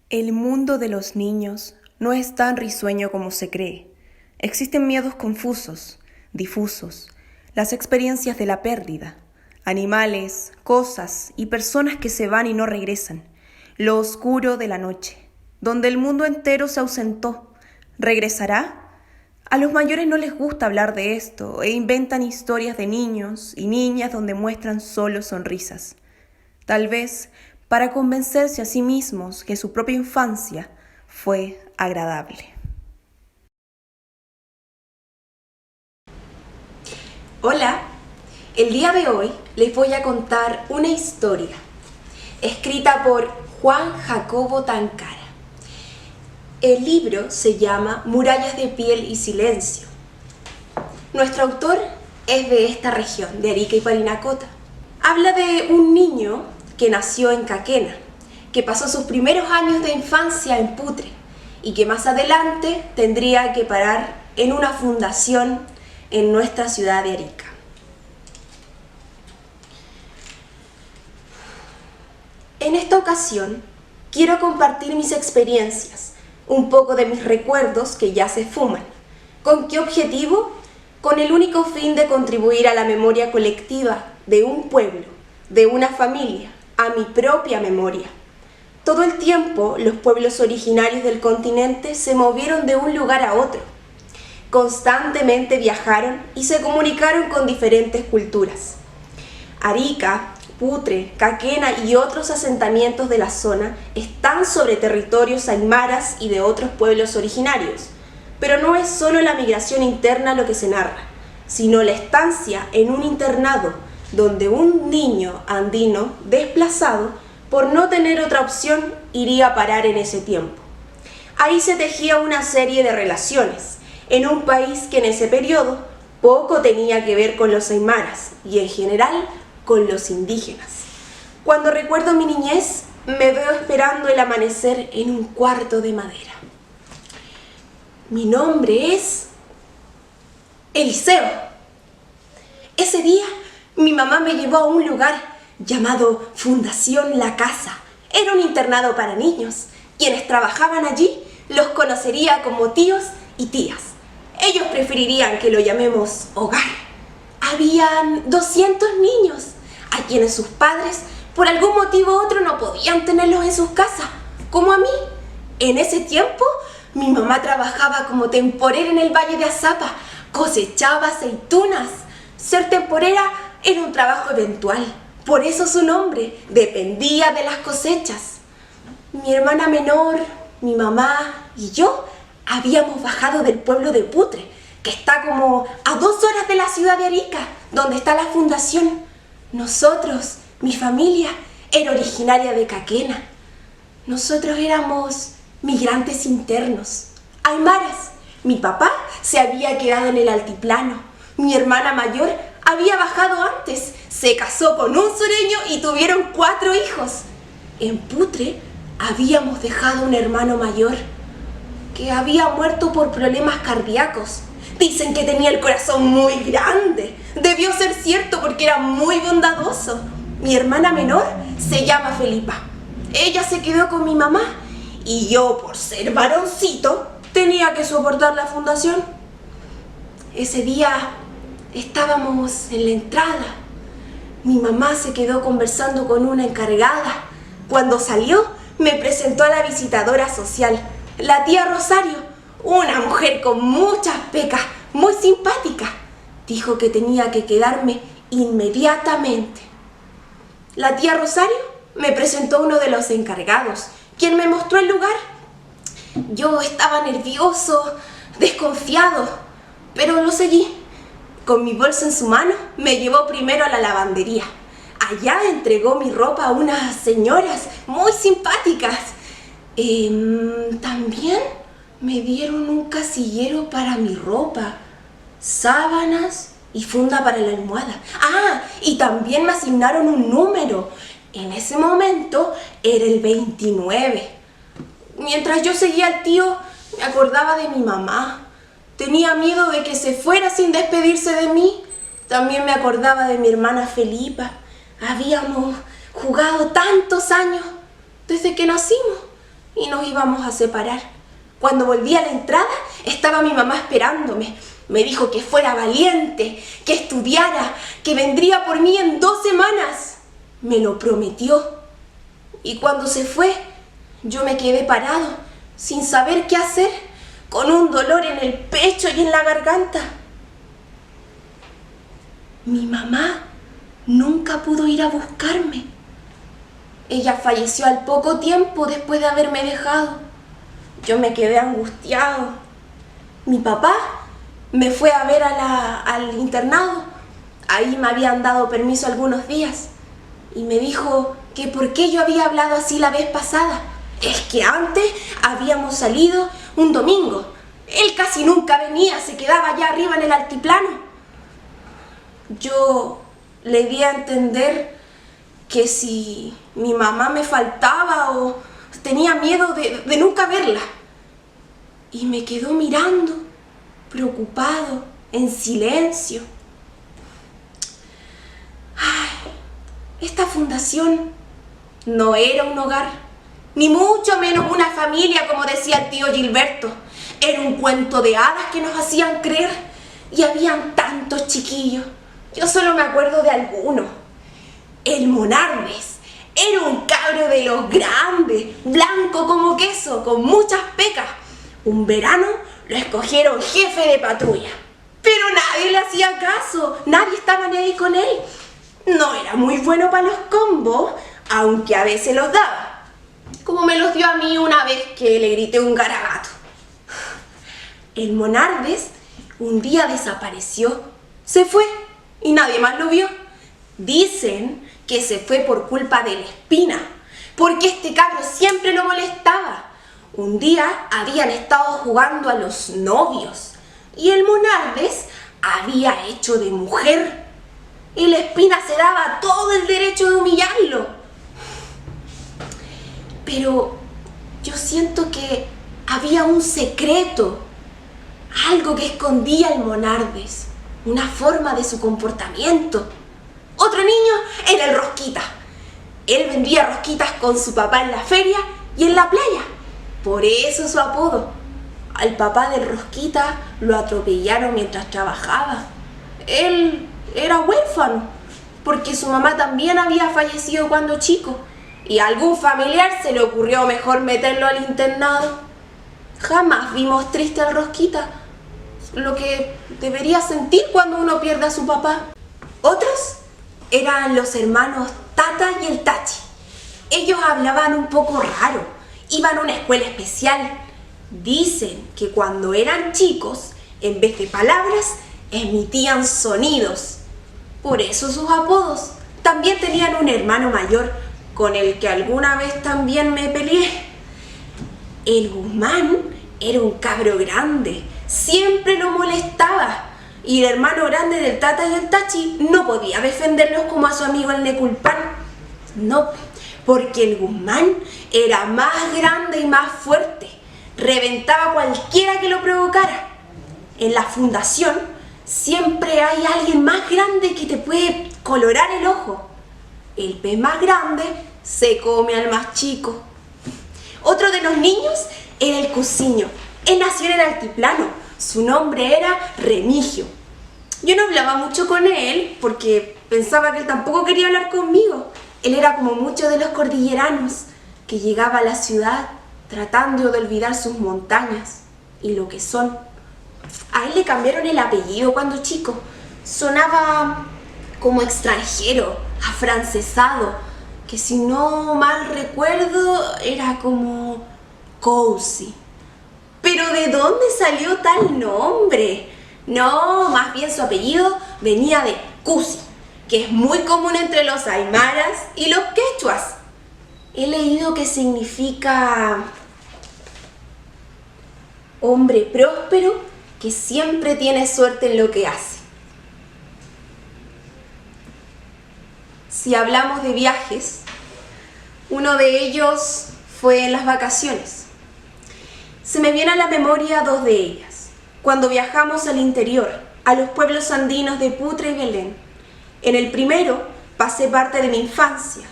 El mundo de los niños no es tan risueño como se cree. Existen miedos confusos, difusos, las experiencias de la pérdida, animales, cosas y personas que se van y no regresan, lo oscuro de la noche, donde el mundo entero se ausentó. ¿Regresará? A los mayores no les gusta hablar de esto e inventan historias de niños y niñas donde muestran solo sonrisas. Tal vez para convencerse a sí mismos que su propia infancia fue agradable. Hola, el día de hoy les voy a contar una historia escrita por Juan Jacobo Tancara. El libro se llama Murallas de piel y silencio. Nuestro autor es de esta región, de Arica y Parinacota. Habla de un niño que nació en Caquena, que pasó sus primeros años de infancia en Putre y que más adelante tendría que parar en una fundación en nuestra ciudad de Arica. En esta ocasión quiero compartir mis experiencias, un poco de mis recuerdos que ya se esfuman. ¿Con qué objetivo? Con el único fin de contribuir a la memoria colectiva de un pueblo, de una familia, a mi propia memoria. Todo el tiempo los pueblos originarios del continente se movieron de un lugar a otro. Constantemente viajaron y se comunicaron con diferentes culturas. Arica, Putre, Caquena y otros asentamientos de la zona están sobre territorios aymaras y de otros pueblos originarios. Pero no es solo la migración interna lo que se narra, sino la estancia en un internado donde un niño andino desplazado por no tener otra opción iría a parar en ese tiempo. Ahí se tejía una serie de relaciones en un país que en ese periodo poco tenía que ver con los aymaras y en general con los indígenas. Cuando recuerdo mi niñez, me veo esperando el amanecer en un cuarto de madera. Mi nombre es Eliseo. Ese día mi mamá me llevó a un lugar llamado Fundación La Casa. Era un internado para niños. Quienes trabajaban allí los conocería como tíos y tías. Ellos preferirían que lo llamemos hogar. Habían 200 niños a quienes sus padres por algún motivo u otro no podían tenerlos en sus casas, como a mí. En ese tiempo mi mamá trabajaba como temporera en el Valle de Azapa, cosechaba aceitunas. Ser temporera era un trabajo eventual, por eso su nombre dependía de las cosechas. Mi hermana menor, mi mamá y yo habíamos bajado del pueblo de Putre, que está como a 2 horas de la ciudad de Arica, donde está la fundación. Nosotros, mi familia, era originaria de Caquena. Nosotros éramos migrantes internos, aymaras. Mi papá se había quedado en el altiplano. Mi hermana mayor había bajado antes, se casó con un sureño y tuvieron 4 hijos. En Putre habíamos dejado un hermano mayor que había muerto por problemas cardíacos. Dicen que tenía el corazón muy grande. Debió ser cierto porque era muy bondadoso. Mi hermana menor se llama Felipa. Ella se quedó con mi mamá y yo, por ser varoncito, tenía que soportar la fundación. Ese día estábamos en la entrada. Mi mamá se quedó conversando con una encargada. Cuando salió, me presentó a la visitadora social, la tía Rosario, una mujer con muchas pecas, muy simpática. Dijo que tenía que quedarme inmediatamente. La tía Rosario me presentó a uno de los encargados, quien me mostró el lugar. Yo estaba nervioso, desconfiado, pero lo seguí. Con mi bolsa en su mano, me llevó primero a la lavandería. Allá entregó mi ropa a unas señoras muy simpáticas. También me dieron un casillero para mi ropa, sábanas y funda para la almohada. Y también me asignaron un número. En ese momento era el 29. Mientras yo seguía al tío, me acordaba de mi mamá. Tenía miedo de que se fuera sin despedirse de mí. También me acordaba de mi hermana Felipa. Habíamos jugado tantos años desde que nacimos y nos íbamos a separar. Cuando volví a la entrada, estaba mi mamá esperándome. Me dijo que fuera valiente, que estudiara, que vendría por mí en 2 semanas. Me lo prometió. Y cuando se fue, yo me quedé parado, sin saber qué hacer, con un dolor en el pecho y en la garganta. Mi mamá nunca pudo ir a buscarme. Ella falleció al poco tiempo después de haberme dejado. Yo me quedé angustiado. Mi papá me fue a ver al internado. Ahí me habían dado permiso algunos días. Y me dijo que por qué yo había hablado así la vez pasada. Es que antes habíamos salido un domingo. Él casi nunca venía, se quedaba allá arriba en el altiplano. Yo le di a entender que si mi mamá me faltaba o tenía miedo de nunca verla. Y me quedó mirando, preocupado, en silencio. Ay, esta fundación no era un hogar, ni mucho menos una familia, como decía el tío Gilberto. Era un cuento de hadas que nos hacían creer, y habían tantos chiquillos. Yo solo me acuerdo de algunos. El Monardes era un cabro de los grandes, blanco como queso, con muchas pecas. Un verano lo escogieron jefe de patrulla, pero nadie le hacía caso, nadie estaba ni ahí con él. No era muy bueno para los combos, aunque a veces los daba, como me los dio a mí una vez que le grité un garabato. El Monardes un día desapareció, se fue y nadie más lo vio. Dicen que se fue por culpa de la Espina, porque este cabro siempre lo molestaba. Un día habían estado jugando a los novios y el Monardes había hecho de mujer y la Espina se daba todo el derecho de humillarlo. Pero yo siento que había un secreto, algo que escondía el Monardes, una forma de su comportamiento. Otro niño era el Rosquita. Él vendía rosquitas con su papá en la feria y en la playa. Por eso su apodo. Al papá del Rosquita lo atropellaron mientras trabajaba. Él era huérfano, porque su mamá también había fallecido cuando chico, y a algún familiar se le ocurrió mejor meterlo al internado. Jamás vimos triste al Rosquita, lo que debería sentir cuando uno pierde a su papá. Otros eran los hermanos Tata y el Tachi. Ellos hablaban un poco raro. Iban a una escuela especial. Dicen que cuando eran chicos, en vez de palabras, emitían sonidos. Por eso sus apodos. También tenían un hermano mayor, con el que alguna vez también me peleé. El Guzmán era un cabro grande, siempre lo molestaba. Y el hermano grande del Tata y el Tachi no podía defenderlos como a su amigo el Neculpan. No, porque el Guzmán era más grande y más fuerte. Reventaba a cualquiera que lo provocara. En la fundación siempre hay alguien más grande que te puede colorar el ojo. El pez más grande se come al más chico. Otro de los niños era el Cusiño. Él nació en el altiplano. Su nombre era Remigio. Yo no hablaba mucho con él porque pensaba que él tampoco quería hablar conmigo. Él era como muchos de los cordilleranos, que llegaba a la ciudad tratando de olvidar sus montañas y lo que son. A él le cambiaron el apellido cuando chico. Sonaba como extranjero, afrancesado, que si no mal recuerdo era como Cozy. ¿Pero de dónde salió tal nombre? No, más bien su apellido venía de Cusi, que es muy común entre los aymaras y los quechuas. He leído que significa hombre próspero que siempre tiene suerte en lo que hace. Si hablamos de viajes, uno de ellos fue en las vacaciones. Se me vienen a la memoria 2 de ellas, cuando viajamos al interior, a los pueblos andinos de Putra y Belén. En el primero pasé parte de mi infancia.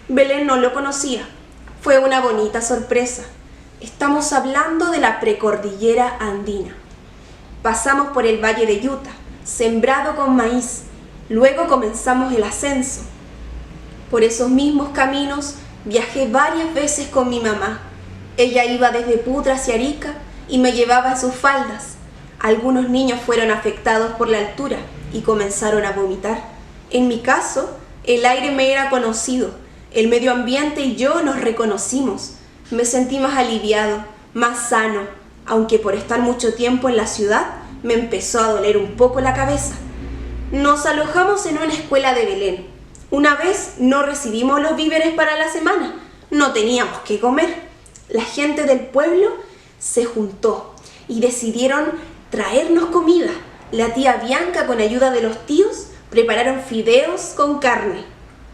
Belén no lo conocía. Fue una bonita sorpresa. Estamos hablando de la precordillera andina. Pasamos por el valle de Utah, sembrado con maíz. Luego comenzamos el ascenso. Por esos mismos caminos viajé varias veces con mi mamá. Ella iba desde Putra hacia Arica y me llevaba en sus faldas. Algunos niños fueron afectados por la altura y comenzaron a vomitar. En mi caso, el aire me era conocido. El medio ambiente y yo nos reconocimos. Me sentí más aliviado, más sano, aunque por estar mucho tiempo en la ciudad me empezó a doler un poco la cabeza. Nos alojamos en una escuela de Belén. Una vez no recibimos los víveres para la semana. No teníamos qué comer. La gente del pueblo se juntó y decidieron traernos comida. La tía Bianca, con ayuda de los tíos, prepararon fideos con carne.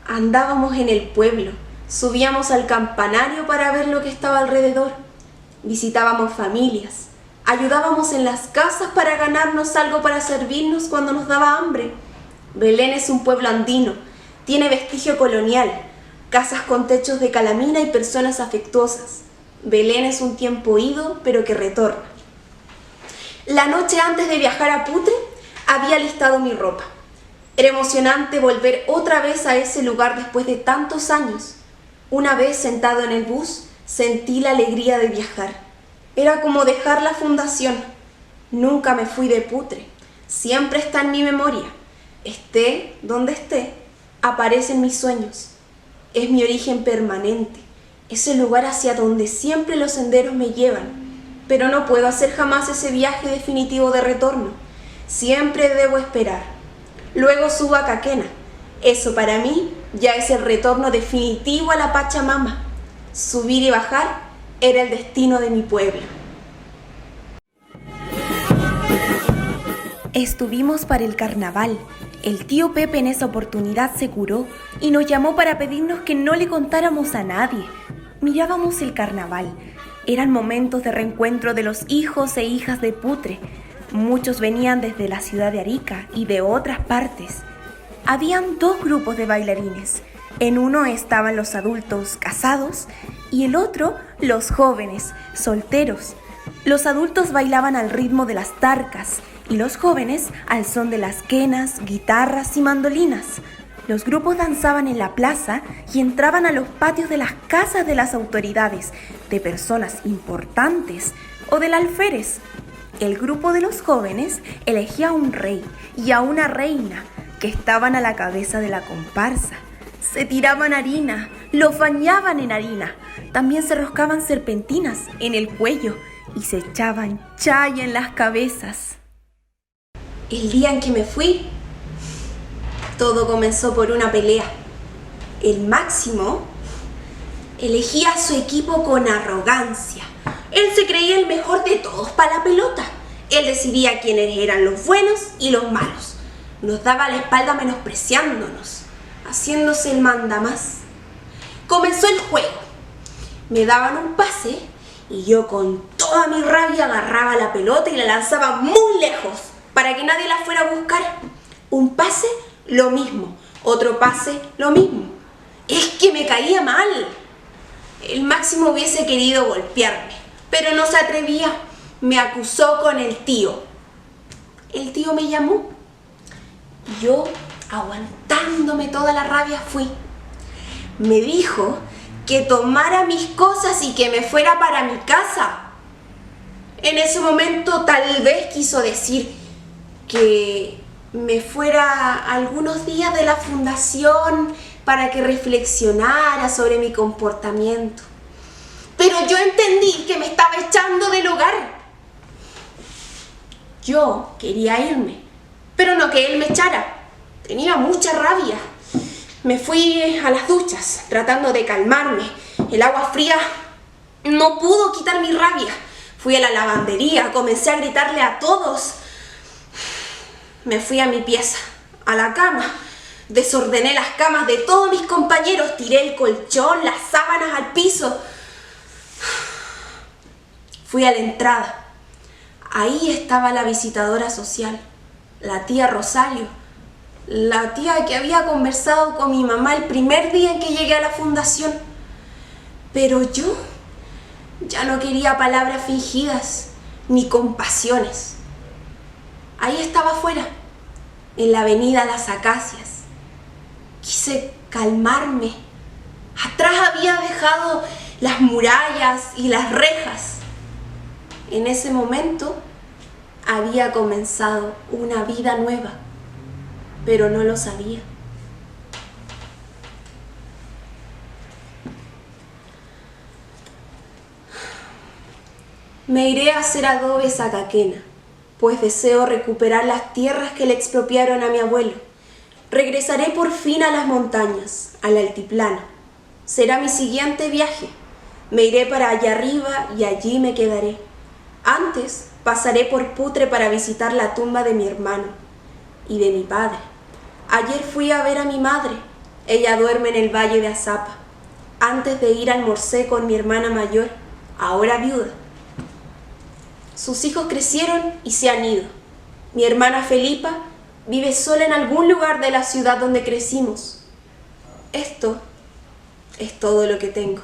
Andábamos en el pueblo, subíamos al campanario para ver lo que estaba alrededor. Visitábamos familias, ayudábamos en las casas para ganarnos algo para servirnos cuando nos daba hambre. Belén es un pueblo andino, tiene vestigio colonial, casas con techos de calamina y personas afectuosas. Belén es un tiempo ido, pero que retorna. La noche antes de viajar a Putre, había listado mi ropa. Era emocionante volver otra vez a ese lugar después de tantos años. Una vez sentado en el bus, sentí la alegría de viajar. Era como dejar la fundación. Nunca me fui de Putre. Siempre está en mi memoria. Esté donde esté, aparece en mis sueños. Es mi origen permanente. Es el lugar hacia donde siempre los senderos me llevan. Pero no puedo hacer jamás ese viaje definitivo de retorno. Siempre debo esperar. Luego subo a Caquena. Eso para mí ya es el retorno definitivo a la Pachamama. Subir y bajar era el destino de mi pueblo. Estuvimos para el carnaval. El tío Pepe en esa oportunidad se curó y nos llamó para pedirnos que no le contáramos a nadie. Mirábamos el carnaval. Eran momentos de reencuentro de los hijos e hijas de Putre. Muchos venían desde la ciudad de Arica y de otras partes. Habían dos grupos de bailarines. En uno estaban los adultos casados y el otro los jóvenes, solteros. Los adultos bailaban al ritmo de las tarcas y los jóvenes al son de las quenas, guitarras y mandolinas. Los grupos danzaban en la plaza y entraban a los patios de las casas de las autoridades, de personas importantes o del alférez. El grupo de los jóvenes elegía a un rey y a una reina que estaban a la cabeza de la comparsa. Se tiraban harina, los bañaban en harina. También se roscaban serpentinas en el cuello y se echaban chaya en las cabezas. El día en que me fui, todo comenzó por una pelea. El Máximo elegía a su equipo con arrogancia. Él se creía el mejor de todos para la pelota. Él decidía quiénes eran los buenos y los malos. Nos daba la espalda menospreciándonos, haciéndose el mandamás. Comenzó el juego. Me daban un pase y yo con toda mi rabia agarraba la pelota y la lanzaba muy lejos para que nadie la fuera a buscar. Un pase, lo mismo. Otro pase, lo mismo. Es que me caía mal. El Máximo hubiese querido golpearme, pero no se atrevía. Me acusó con el tío. El tío me llamó. Yo, aguantándome toda la rabia, fui. Me dijo que tomara mis cosas y que me fuera para mi casa. En ese momento tal vez quiso decir que me fuera algunos días de la fundación para que reflexionara sobre mi comportamiento. Pero yo entendí que me estaba echando del hogar. Yo quería irme, pero no que él me echara. Tenía mucha rabia. Me fui a las duchas, tratando de calmarme. El agua fría no pudo quitar mi rabia. Fui a la lavandería, comencé a gritarle a todos. Me fui a mi pieza, a la cama. Desordené las camas de todos mis compañeros, tiré el colchón, las sábanas al piso. Fui a la entrada. Ahí estaba la visitadora social, la tía Rosario, la tía que había conversado con mi mamá el primer día en que llegué a la fundación. Pero yo Ya no quería palabras fingidas ni compasiones. Ahí estaba afuera, en la avenida Las Acacias. Quise calmarme. Atrás había dejado las murallas y las rejas. En ese momento había comenzado una vida nueva, pero no lo sabía. Me iré a hacer adobes a Caquena, pues deseo recuperar las tierras que le expropiaron a mi abuelo. Regresaré por fin a las montañas, al altiplano. Será mi siguiente viaje. Me iré para allá arriba y allí me quedaré. Antes pasaré por Putre para visitar la tumba de mi hermano y de mi padre. Ayer fui a ver a mi madre. Ella duerme en el valle de Azapa. Antes de ir almorcé con mi hermana mayor, ahora viuda. Sus hijos crecieron y se han ido. Mi hermana Felipa vive sola en algún lugar de la ciudad donde crecimos. Esto es todo lo que tengo.